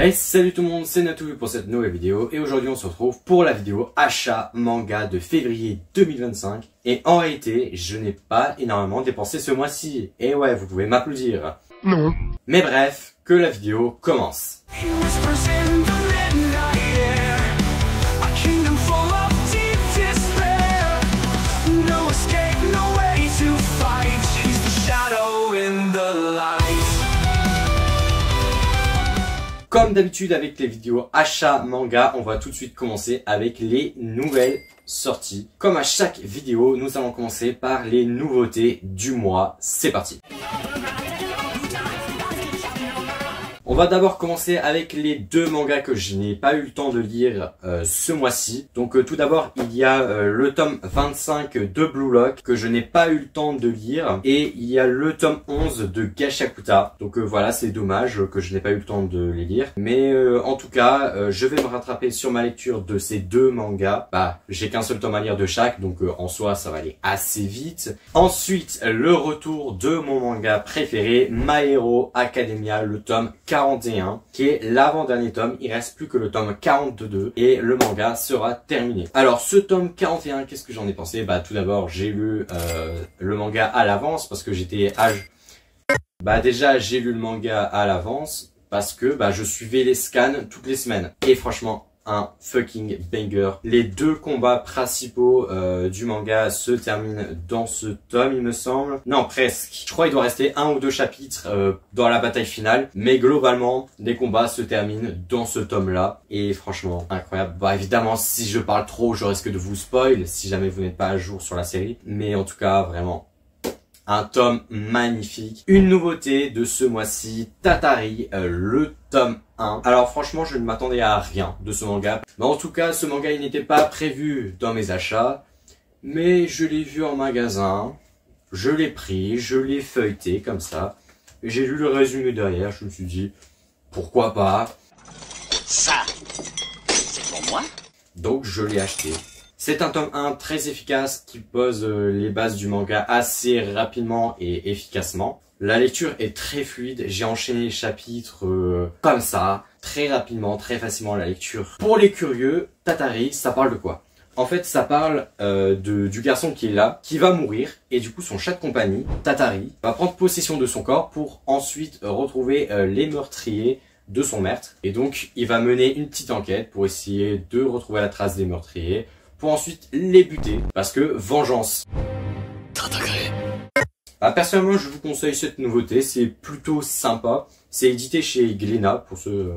Hey, salut tout le monde, c'est Natou pour cette nouvelle vidéo et aujourd'hui on se retrouve pour la vidéo achat manga de février 2025 et en réalité je n'ai pas énormément dépensé ce mois-ci et ouais vous pouvez m'applaudir. Non. Mais bref, que la vidéo commence. Comme d'habitude avec les vidéos achat manga, on va tout de suite commencer avec les nouvelles sorties. Comme à chaque vidéo, nous allons commencer par les nouveautés du mois. C'est parti! On va d'abord commencer avec les deux mangas que je n'ai pas eu le temps de lire ce mois-ci. Donc tout d'abord, il y a le tome 25 de Blue Lock que je n'ai pas eu le temps de lire. Et il y a le tome 11 de Gachakuta. Donc voilà, c'est dommage que je n'ai pas eu le temps de les lire. Mais en tout cas, je vais me rattraper sur ma lecture de ces deux mangas. Bah, j'ai qu'un seul tome à lire de chaque, donc en soi, ça va aller assez vite. Ensuite, le retour de mon manga préféré, My Hero Academia, le tome 41, qui est l'avant-dernier tome. Il reste plus que le tome 42 et le manga sera terminé. Alors ce tome 41, qu'est-ce que j'en ai pensé? Bah tout d'abord j'ai lu le manga à l'avance parce que j'étais déjà j'ai lu le manga à l'avance parce que je suivais les scans toutes les semaines et franchement un fucking banger. Les deux combats principaux du manga se terminent dans ce tome, il me semble. Non, presque. Je crois qu'il doit rester un ou deux chapitres dans la bataille finale. Mais globalement, les combats se terminent dans ce tome-là. Et franchement, incroyable. Bah évidemment, si je parle trop, je risque de vous spoil, si jamais vous n'êtes pas à jour sur la série. Mais en tout cas, vraiment, un tome magnifique. Une nouveauté de ce mois-ci, Tatari, le tome 1. Alors franchement, je ne m'attendais à rien de ce manga. Mais en tout cas, ce manga, il n'était pas prévu dans mes achats. Mais je l'ai vu en magasin. Je l'ai pris, je l'ai feuilleté comme ça. Et j'ai lu le résumé derrière. Je me suis dit, pourquoi pas? Ça, c'est pour moi. Donc je l'ai acheté. C'est un tome 1 très efficace qui pose les bases du manga assez rapidement et efficacement. La lecture est très fluide, j'ai enchaîné les chapitres comme ça, très rapidement, très facilement la lecture. Pour les curieux, Tatari, ça parle de quoi? En fait, ça parle du garçon qui est là, qui va mourir, et du coup son chat de compagnie, Tatari, va prendre possession de son corps pour ensuite retrouver les meurtriers de son meurtre. Et donc, il va mener une petite enquête pour essayer de retrouver la trace des meurtriers, pour ensuite les buter, parce que vengeance. Personnellement, je vous conseille cette nouveauté, c'est plutôt sympa. C'est édité chez Glénat, pour ceux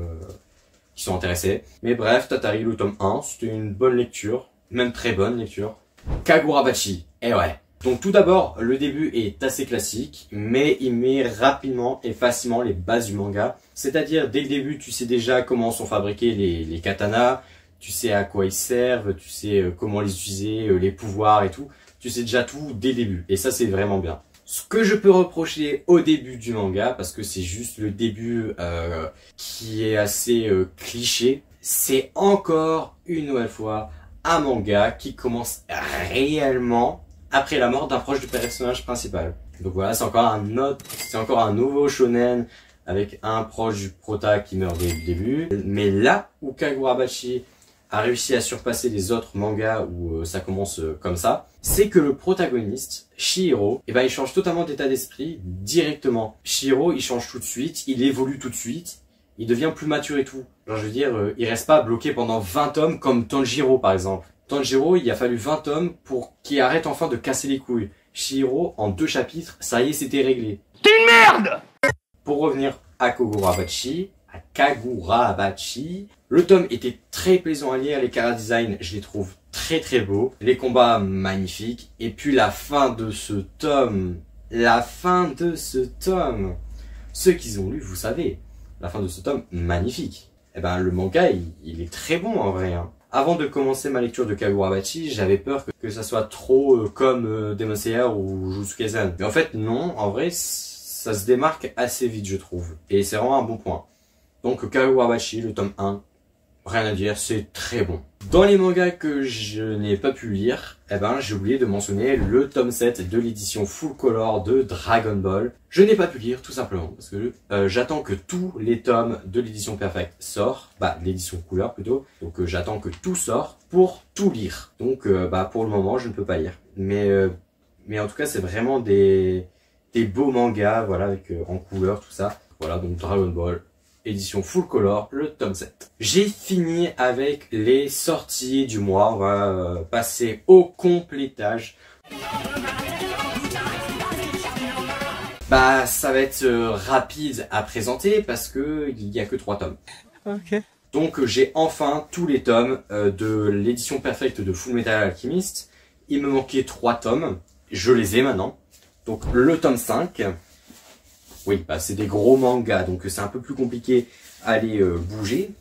qui sont intéressés. Mais bref, Tatari, le tome 1, c'était une bonne lecture, même très bonne lecture. Kagurabachi, et ouais. Donc tout d'abord, le début est assez classique, mais il met rapidement et facilement les bases du manga. C'est-à-dire, dès le début, tu sais déjà comment sont fabriqués les katanas, tu sais à quoi ils servent, tu sais comment les utiliser, les pouvoirs et tout. Tu sais déjà tout dès le début. Et ça, c'est vraiment bien. Ce que je peux reprocher au début du manga, parce que c'est juste le début qui est assez cliché, c'est encore une nouvelle fois un manga qui commence réellement après la mort d'un proche du personnage principal. Donc voilà, c'est encore un nouveau shonen avec un proche du prota qui meurt dès le début. Mais là où Kagurabachi a réussi à surpasser les autres mangas où ça commence comme ça, c'est que le protagoniste, Chihiro, il change totalement d'état d'esprit directement. Chihiro, il change tout de suite, il évolue tout de suite, il devient plus mature et tout. Genre, je veux dire, il reste pas bloqué pendant 20 tomes comme Tanjiro par exemple. Tanjiro, il a fallu 20 tomes pour qu'il arrête enfin de casser les couilles. Chihiro, en 2 chapitres, ça y est, c'était réglé. T'es une merde! Pour revenir à Kagurabachi, le tome était très plaisant à lire, les chara-design, je les trouve très très beaux, les combats magnifiques, et puis la fin de ce tome, ceux qui ont lu, vous savez, la fin de ce tome, magnifique. Eh ben le manga, il est très bon en vrai. Hein. Avant de commencer ma lecture de Kagurabachi, j'avais peur que ça soit trop comme Demon Slayer ou Jujutsu Kaisen. Mais en fait non, en vrai ça se démarque assez vite je trouve, et c'est vraiment un bon point. Donc Kagurabachi, le tome 1, rien à dire, c'est très bon. Dans les mangas que je n'ai pas pu lire, j'ai oublié de mentionner le tome 7 de l'édition full color de Dragon Ball. Je n'ai pas pu lire tout simplement parce que j'attends que tous les tomes de l'édition Perfect sortent, l'édition couleur plutôt. Donc j'attends que tout sorte pour tout lire. Donc pour le moment je ne peux pas lire. Mais en tout cas c'est vraiment des beaux mangas, voilà, avec en couleur tout ça. Voilà, donc Dragon Ball édition full color, le tome 7. J'ai fini avec les sorties du mois. On va passer au complétage. Ça va être rapide à présenter parce que il n'y a que 3 tomes. Ok. Donc j'ai enfin tous les tomes de l'édition Perfect de Full Metal Alchemist. Il me manquait 3 tomes. Je les ai maintenant. Donc le tome 5. Oui, c'est des gros mangas, donc c'est un peu plus compliqué à les bouger.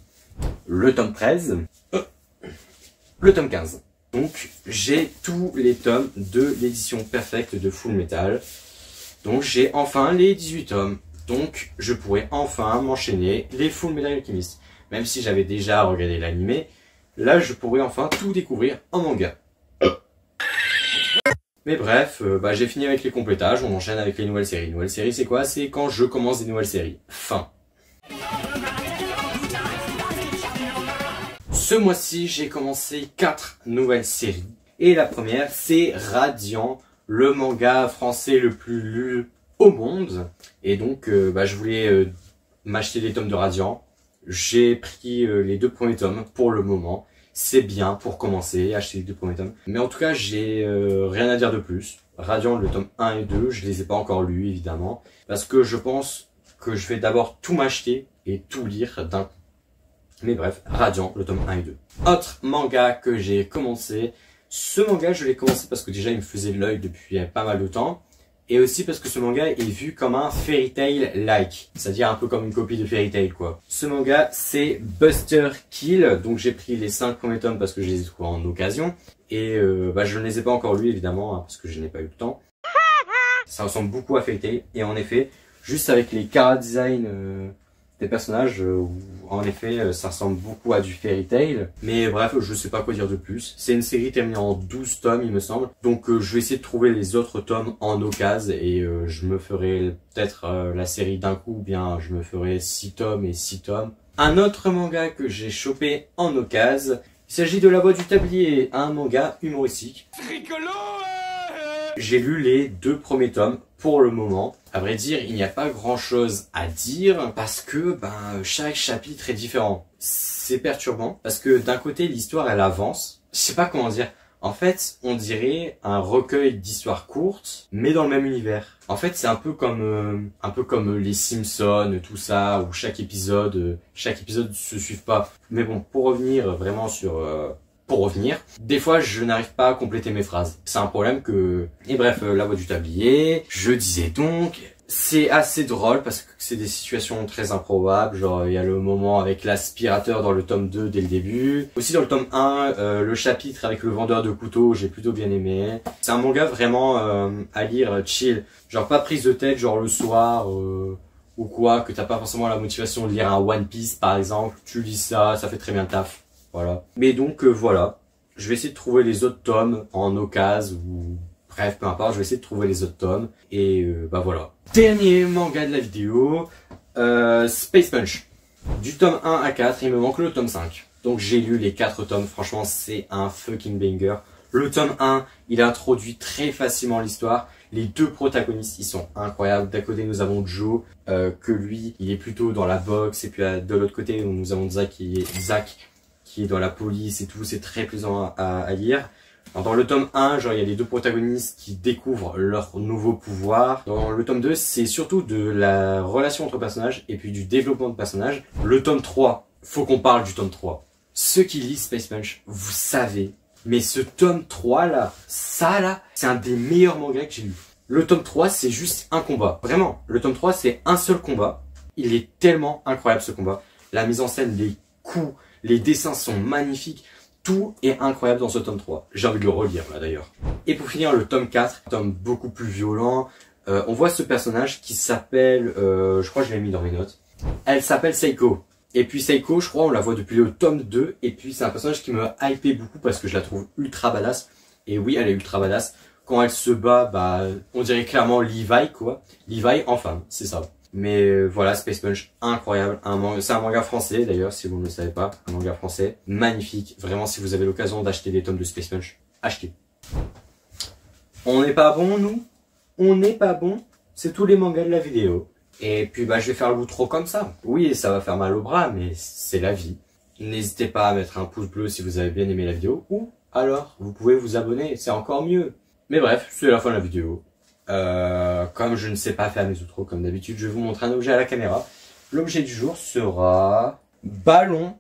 Le tome 13. Le tome 15. Donc j'ai tous les tomes de l'édition Perfect de Full Metal. Donc j'ai enfin les 18 tomes. Donc je pourrais enfin m'enchaîner les Full Metal Alchemist. Même si j'avais déjà regardé l'animé, là je pourrais enfin tout découvrir en manga. Mais bref, j'ai fini avec les complétages, on enchaîne avec les nouvelles séries. Nouvelles séries, c'est quoi? C'est quand je commence des nouvelles séries. Fin. Ce mois-ci, j'ai commencé 4 nouvelles séries. Et la première, c'est Radiant, le manga français le plus lu au monde. Et donc, je voulais m'acheter des tomes de Radiant. J'ai pris les 2 premiers tomes pour le moment. C'est bien pour commencer, acheter les 2 premiers tomes. Mais en tout cas, j'ai rien à dire de plus. Radiant, le tome 1 et 2, je les ai pas encore lus, évidemment. Parce que je pense que je vais d'abord tout m'acheter et tout lire d'un coup. Mais bref, Radiant, le tome 1 et 2. Autre manga que j'ai commencé. Ce manga, je l'ai commencé parce que déjà, il me faisait de l'œil depuis pas mal de temps. Et aussi parce que ce manga est vu comme un Fairy Tail-like. C'est-à-dire un peu comme une copie de Fairy Tail, quoi. Ce manga, c'est Buster Kill. Donc j'ai pris les 5 premiers tomes parce que je les ai trouvés en occasion. Et je ne les ai pas encore lus, évidemment, parce que je n'ai pas eu le temps. Ça ressemble beaucoup à Fairy Tail. Et en effet, juste avec les chara design des personnages, en effet, ça ressemble beaucoup à du Fairy Tail. Mais bref, je sais pas quoi dire de plus. C'est une série terminée en 12 tomes, il me semble. Donc je vais essayer de trouver les autres tomes en occasion. Et je me ferai peut-être la série d'un coup, ou bien je me ferai 6 tomes et 6 tomes. Un autre manga que j'ai chopé en occasion, il s'agit de La Voix du Tablier, un manga humoristique. J'ai lu les 2 premiers tomes pour le moment. À vrai dire, il n'y a pas grand chose à dire parce que chaque chapitre est différent. C'est perturbant parce que d'un côté, l'histoire elle avance. Je sais pas comment dire. En fait, on dirait un recueil d'histoires courtes, mais dans le même univers. En fait, c'est un peu comme les Simpsons, tout ça, où chaque épisode se suit pas. Mais bon, pour revenir vraiment sur des fois je n'arrive pas à compléter mes phrases. C'est un problème que... Et bref, La Voix du Tablier, je disais donc, c'est assez drôle parce que c'est des situations très improbables. Genre, il y a le moment avec l'aspirateur dans le tome 2 dès le début. Aussi dans le tome 1, le chapitre avec le vendeur de couteaux, j'ai plutôt bien aimé. C'est un manga vraiment à lire chill. Genre pas prise de tête, genre le soir... ou quoi, que t'as pas forcément la motivation de lire un One Piece par exemple. Tu lis ça, ça fait très bien le taf. Voilà. Mais donc voilà, je vais essayer de trouver les autres tomes en occasion ou bref, peu importe, je vais essayer de trouver les autres tomes et voilà. Dernier manga de la vidéo, Space Punch. Du tome 1 à 4, il me manque le tome 5. Donc j'ai lu les 4 tomes, franchement c'est un fucking banger. Le tome 1, il introduit très facilement l'histoire. Les 2 protagonistes, ils sont incroyables. D'un côté, nous avons Joe, que lui, il est plutôt dans la boxe. Et puis de l'autre côté, nous avons Zack qui est dans la police et tout, c'est très plaisant à lire. Alors, dans le tome 1, genre il y a les 2 protagonistes qui découvrent leur nouveau pouvoir. Dans le tome 2, c'est surtout de la relation entre personnages et puis du développement de personnages. Le tome 3, faut qu'on parle du tome 3. Ceux qui lisent Space Punch, vous savez, mais ce tome 3 là, ça là, c'est un des meilleurs mangas que j'ai lu. Le tome 3, c'est juste un combat. Vraiment, le tome 3, c'est un seul combat. Il est tellement incroyable ce combat. La mise en scène, les coups, les dessins sont magnifiques. Tout est incroyable dans ce tome 3. J'ai envie de le relire là d'ailleurs. Et pour finir, le tome 4, un tome beaucoup plus violent. On voit ce personnage qui s'appelle, je crois que je l'ai mis dans mes notes. Elle s'appelle Seiko. Et puis Seiko, je crois, on la voit depuis le tome 2. Et puis c'est un personnage qui me hypait beaucoup parce que je la trouve ultra badass. Et oui, elle est ultra badass. Quand elle se bat, bah, on dirait clairement Levi, quoi. Levi en femme, c'est ça. Mais voilà, Space Punch, incroyable. C'est un manga français d'ailleurs, si vous ne le savez pas. Un manga français, magnifique. Vraiment, si vous avez l'occasion d'acheter des tomes de Space Punch, achetez. On n'est pas bon, nous? On n'est pas bon? C'est tous les mangas de la vidéo. Et puis bah je vais faire l'outro comme ça. Oui, ça va faire mal au bras, mais c'est la vie. N'hésitez pas à mettre un pouce bleu si vous avez bien aimé la vidéo. Ou alors, vous pouvez vous abonner, c'est encore mieux. Mais bref, c'est la fin de la vidéo. Comme je ne sais pas faire mes outros comme d'habitude, je vais vous montrer un objet à la caméra. L'objet du jour sera... ballon.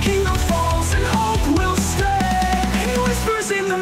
Kingdom falls and hope will stay. He whispers in the